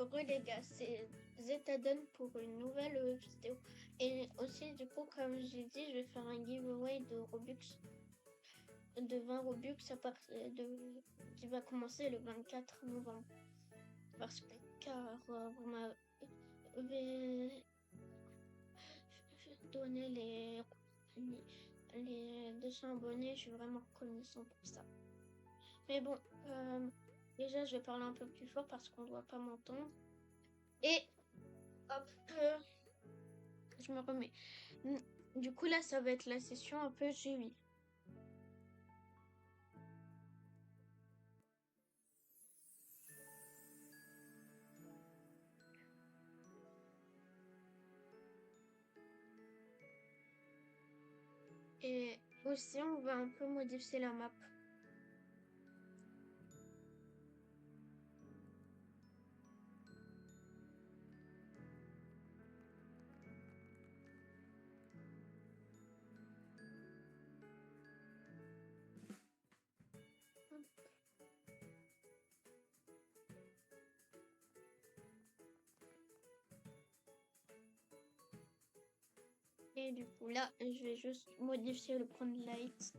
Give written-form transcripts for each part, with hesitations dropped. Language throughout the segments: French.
Heureux les gars, c'est Zetadon pour une nouvelle vidéo. Et aussi, du coup, comme j'ai dit, je vais faire un giveaway de Robux, de 20 Robux qui va commencer le 24 novembre. Parce que, car vous m'avez donné les 200 abonnés, je suis vraiment reconnaissant pour ça. Mais bon, déjà, je vais parler un peu plus fort parce qu'on ne doit pas m'entendre. Et hop, je me remets. Du coup, là, ça va être la session un peu G8. Et aussi, on va un peu modifier la map. Et du coup, là, je vais juste modifier le point de light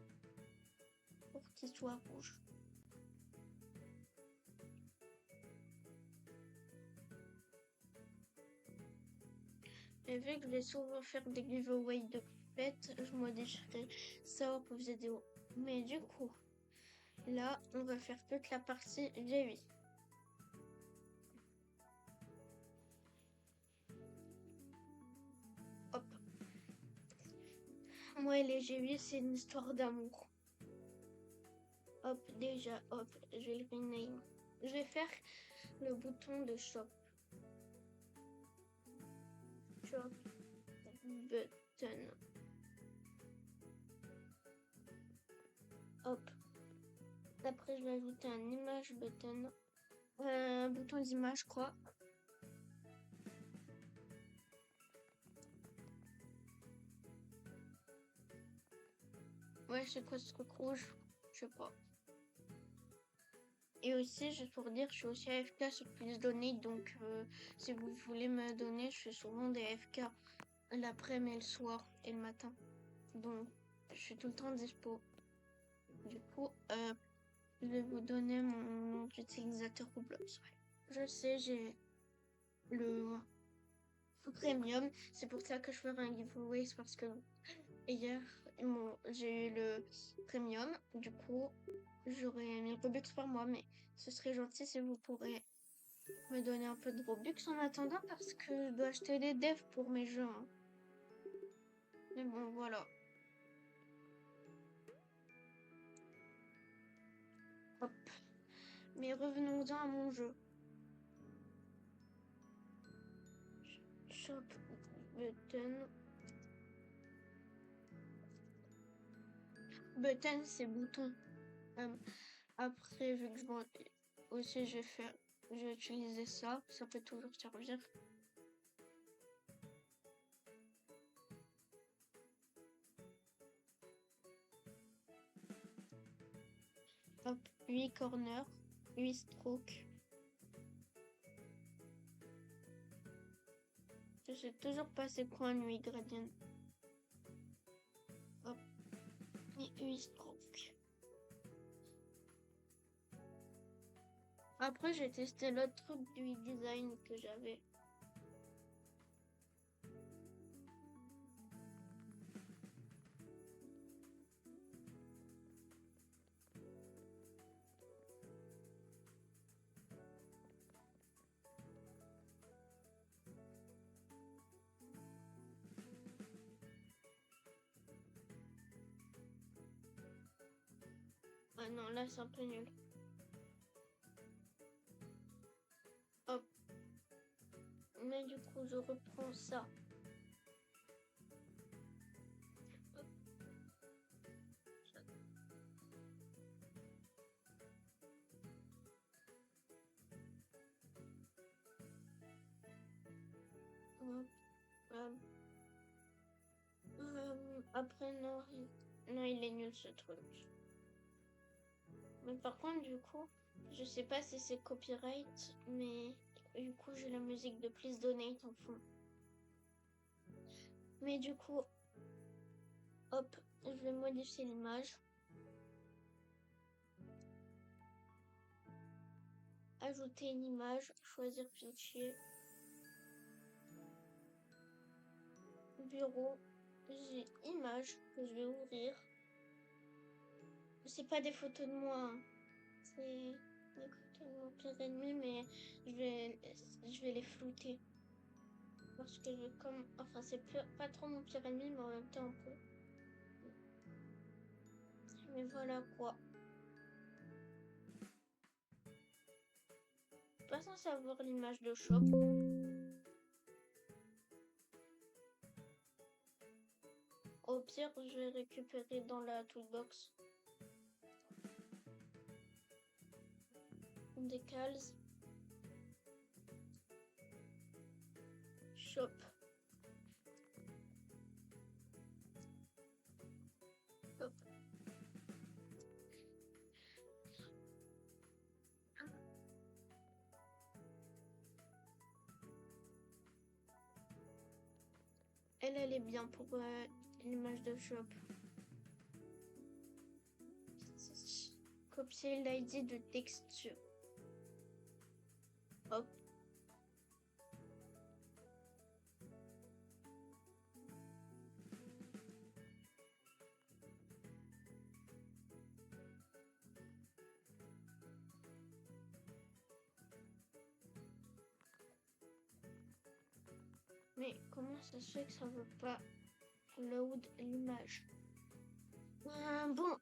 pour qu'il soit rouge. Et vu que je vais souvent faire des giveaways de fêtes, je modifierai ça pour vidéo. Mais du coup, là, on va faire toute la partie G8. Hop. Moi et les G8, c'est une histoire d'amour. Hop, déjà, hop, je vais le rename. Je vais faire le bouton de shop. Shop button. Hop. Après, je vais ajouter un image button. Un bouton d'image, quoi. Ouais, c'est quoi ce truc rouge? Je sais pas. Et aussi, juste pour dire, je suis aussi AFK sur Please Donate, donc si vous voulez me donner, je fais souvent des AFK l'après-midi, le soir et le matin. Donc, je suis tout le temps dispo. Du coup, je vais vous donner mon nom d'utilisateur Roblox. Ouais. Je sais, j'ai le premium. C'est pour ça que je ferai un giveaway, c'est parce que hier, j'ai eu le premium. Du coup, j'aurai 1000 Robux par mois, mais ce serait gentil si vous pourrez me donner un peu de Robux en attendant parce que je dois acheter des devs pour mes jeux. Hein. Mais bon, voilà. Hop. Mais revenons-en à mon jeu. Shop button. Button, c'est bouton. Après, vu que aussi je vais utiliser ça. Ça peut toujours servir. Hop, 8 corners, 8 strokes. Je sais toujours pas c'est quoi un 8 gradient. Hop, et 8 strokes. Après, j'ai testé l'autre truc du design que j'avais. Ah non, là c'est un peu nul. Hop. Mais du coup, je reprends ça. Hop. Hop. Après, non, non, il est nul ce truc. Mais par contre, du coup, je sais pas si c'est copyright, mais du coup, j'ai la musique de Please Donate en fond. Mais du coup, hop, je vais modifier l'image. Ajouter une image, choisir fichier. Bureau, j'ai image que je vais ouvrir. C'est pas des photos de moi, hein. C'est des photos de mon pire ennemi, mais je vais les flouter. Parce que je comme. Enfin, c'est pas trop mon pire ennemi, mais en même temps un peu. Mais voilà quoi. Pas censé avoir l'image de shop. Au pire, je vais récupérer dans la toolbox. Décals. Shop. Hop. Elle est bien pour l'image de shop. Copier l'ID de texture. Hop. Mais comment ça se fait que ça veut pas load l'image? Bon.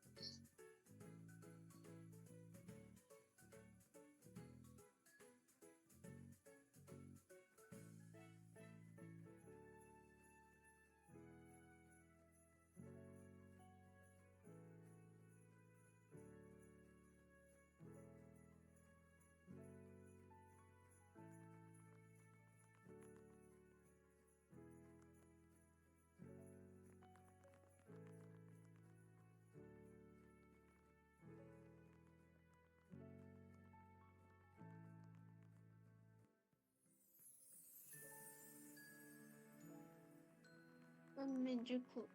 Mais du coup.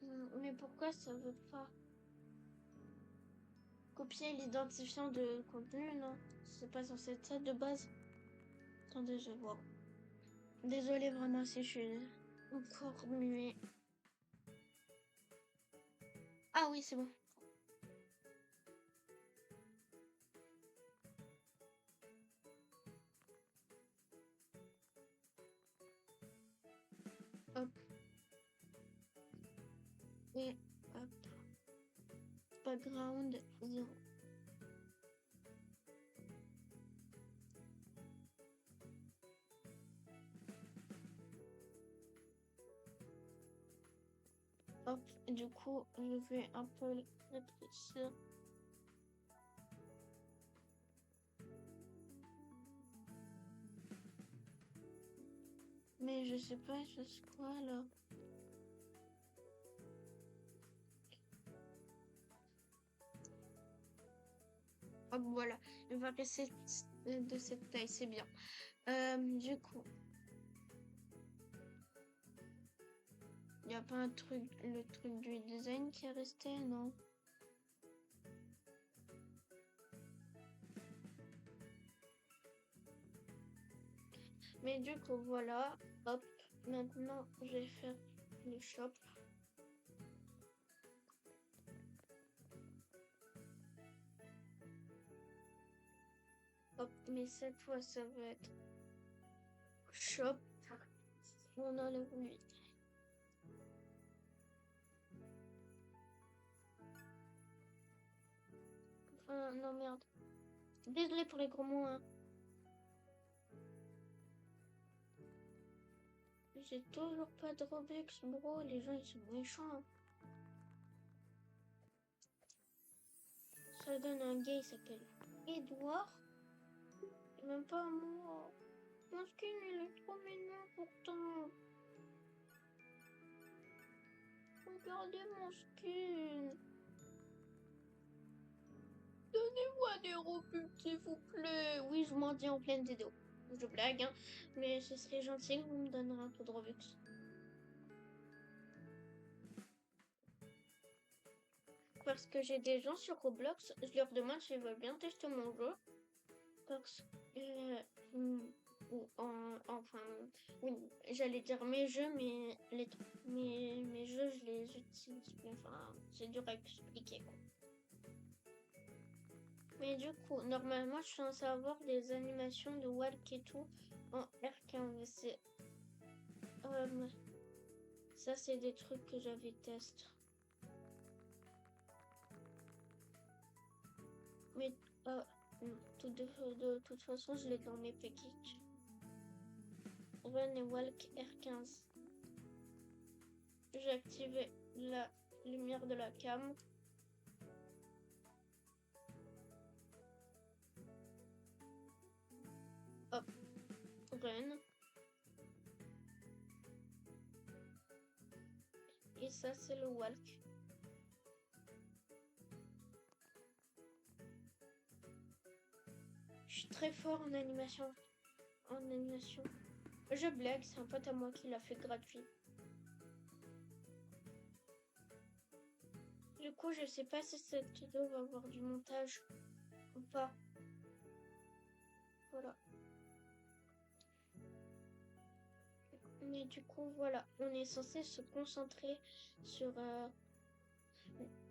Mais pourquoi ça veut pas copier l'identifiant de contenu, non? C'est pas censé être ça de base. Attendez, je vois. Désolée vraiment si je suis encore muet. Ah oui, c'est bon. Hop. Et hop. Background 0. Hop. Et du coup, je vais un peu rétrécir. Mais je sais pas, je sais quoi là. Hop, voilà. Il va rester de cette taille, c'est bien. Du coup. Il n'y a pas un truc, le truc du design qui est resté, non? Mais du coup, voilà. Hop. Maintenant, je vais faire le shop. Hop. Mais cette fois, ça va être shop. On enlève lui. Enfin, non, merde. Désolé pour les gros mots, hein. J'ai toujours pas de Robux, bro. Les gens, ils sont méchants. Ça donne un gars, il s'appelle Edouard. Et même pas moi. Mon skin, il est trop mignon pourtant. Regardez mon skin. Donnez-moi des Robux, s'il vous plaît. Oui, je m'en dis en pleine vidéo. Je blague, hein. Mais ce serait gentil que vous me donnerez un peu de Robux. Parce que j'ai des gens sur Roblox, je leur demande s'ils veulent bien tester mon jeu. Parce que... enfin... Oui, j'allais dire mes jeux, mais mes jeux, je les utilise plus. Enfin, c'est dur à expliquer, quoi. Mais du coup, normalement, je suis censée avoir des animations de walk et tout en R15. Ça, c'est des trucs que j'avais testé. Mais non, de toute façon, je l'ai dans mes packages. Run et walk R15. J'ai activé la lumière de la cam. Hop, run. Et ça, c'est le walk. Je suis très fort en animation. Je blague, c'est un pote à moi qui l'a fait gratuit. Du coup, je sais pas si cette vidéo va avoir du montage ou pas. Voilà. Mais du coup, voilà, on est censé se concentrer sur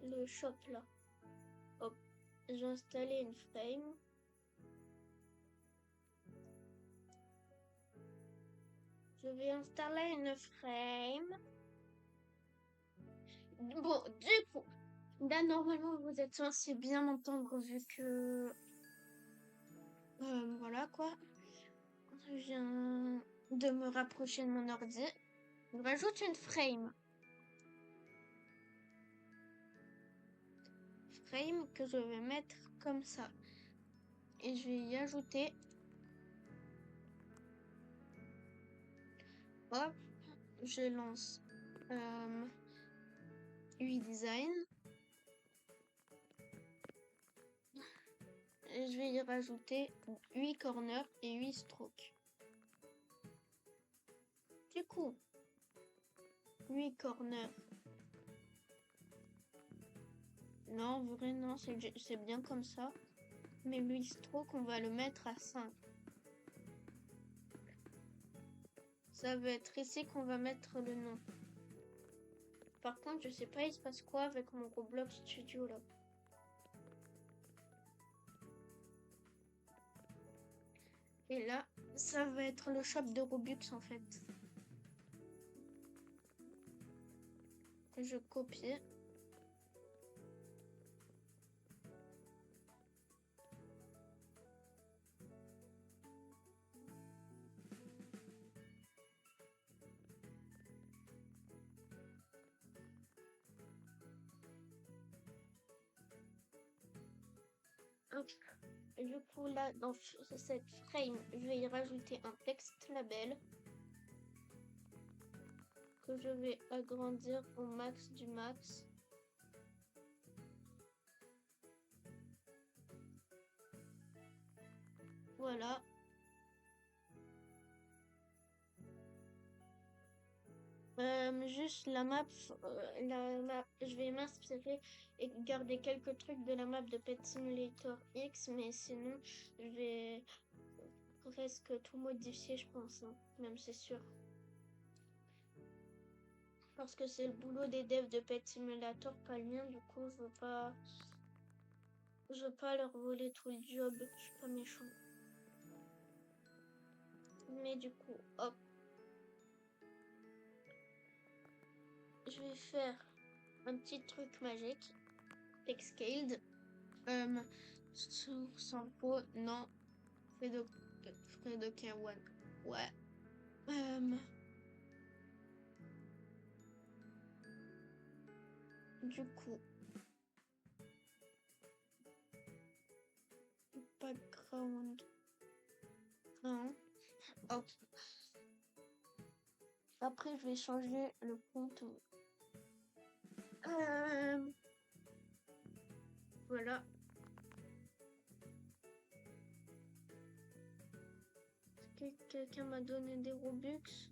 le shop là. Hop, j'ai installé une frame. Je vais installer une frame. Bon, du coup, là, normalement, vous êtes censé bien m'entendre vu que... voilà, quoi. Je viens de me rapprocher de mon ordi. Je rajoute une frame. Frame que je vais mettre comme ça. Et je vais y ajouter... Hop, je lance UI Design. Et je vais y rajouter 8 corners et 8 strokes. Du coup, 8 corners. Non, en vrai, non, c'est bien comme ça. Mais 8 strokes, on va le mettre à 5. Ça va être ici qu'on va mettre le nom. Par contre, je sais pas, il se passe quoi avec mon Roblox Studio là. Et là, ça va être le shop de Robux en fait. Je copie. Hop. Du coup, là, dans cette frame, je vais y rajouter un texte label que je vais agrandir au max du max. Voilà. Juste la map, je vais m'inspirer et garder quelques trucs de la map de Pet Simulator X, mais sinon, je vais presque tout modifier, je pense, hein, même c'est sûr. Parce que c'est le boulot des devs de Pet Simulator, pas le mien, du coup, je veux pas leur voler tout le job, je suis pas méchant. Mais du coup, hop. Je vais faire un petit truc magique. Scaled. Source info, non. Fredo K1. Ouais. Du coup. Background. Non. Hop. Après, je vais changer le contour. Voilà. Est-ce que quelqu'un m'a donné des Robux?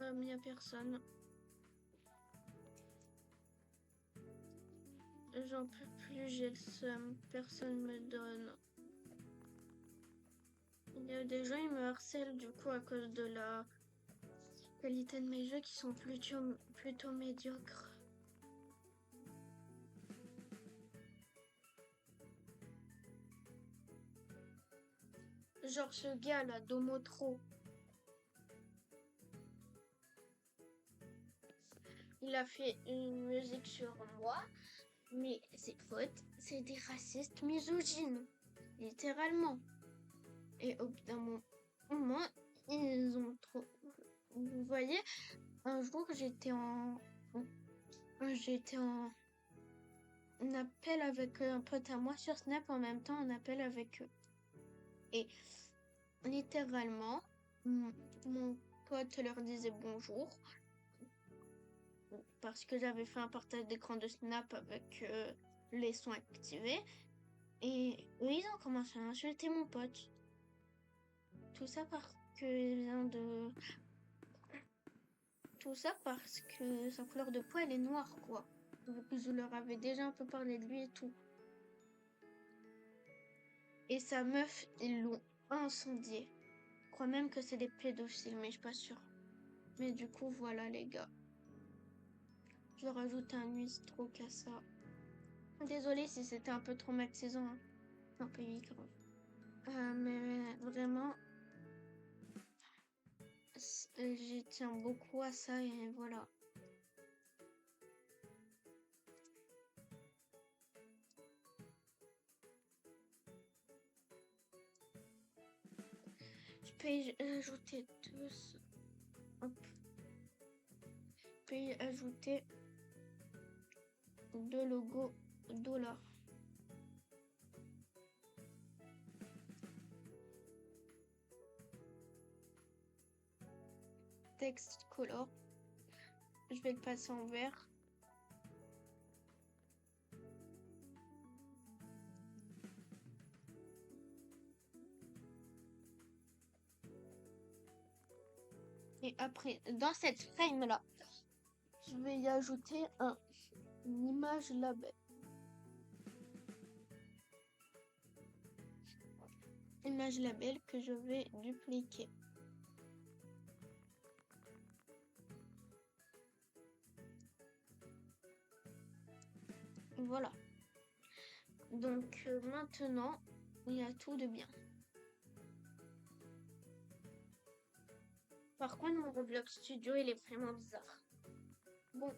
Il n'y a personne. J'en peux plus, j'ai le seum. Personne me donne. Il y a des gens, ils me harcèlent du coup à cause de la qualité de mes jeux qui sont plutôt médiocres. Genre ce gars là, Domotro. Il a fait une musique sur moi, mais ses potes, c'est des racistes misogynes. Littéralement. Et au bout d'un moment, ils ont trop... Vous voyez, un jour, j'étais en appel avec un pote à moi sur Snap, en même temps en appel avec eux. Et littéralement, mon pote leur disait bonjour parce que j'avais fait un partage d'écran de Snap avec les sons activés. Et eux, ils ont commencé à insulter mon pote. Tout ça parce que sa couleur de peau, elle est noire, quoi. Donc, je leur avais déjà un peu parlé de lui et tout. Et sa meuf, ils l'ont incendié. Je crois même que c'est des pédophiles, mais je suis pas sûre. Mais du coup, voilà, les gars. Je rajoute un nuit-stroke à ça. Désolée si c'était un peu traumatisant. Hein. Un peu grave. Mais vraiment, j'y tiens beaucoup à ça et voilà. Je peux ajouter tous. Hop. Je peux ajouter 2 logos $. Text color. Je vais le passer en vert. Et après, dans cette frame là, je vais y ajouter une image label. Image label que je vais dupliquer. Voilà. Donc maintenant, il y a tout de bien. Par contre, mon Roblox Studio, il est vraiment bizarre. Bon,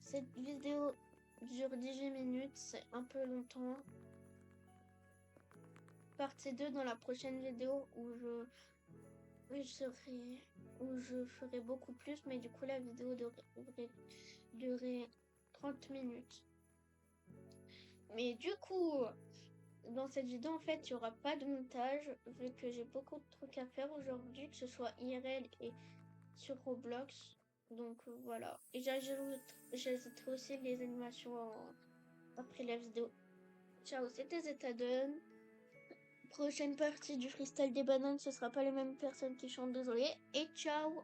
cette vidéo dure 18 minutes, c'est un peu longtemps. Partie 2 dans la prochaine vidéo où je ferai beaucoup plus, mais du coup la vidéo devrait durer 30 minutes. Mais du coup, dans cette vidéo, en fait, il n'y aura pas de montage, vu que j'ai beaucoup de trucs à faire aujourd'hui, que ce soit IRL et sur Roblox. Donc voilà. Et j'ajouterai aussi les animations après la vidéo. Ciao, c'était Zetadon. Prochaine partie du freestyle des bananes, ce sera pas les mêmes personnes qui chantent, désolé. Et ciao!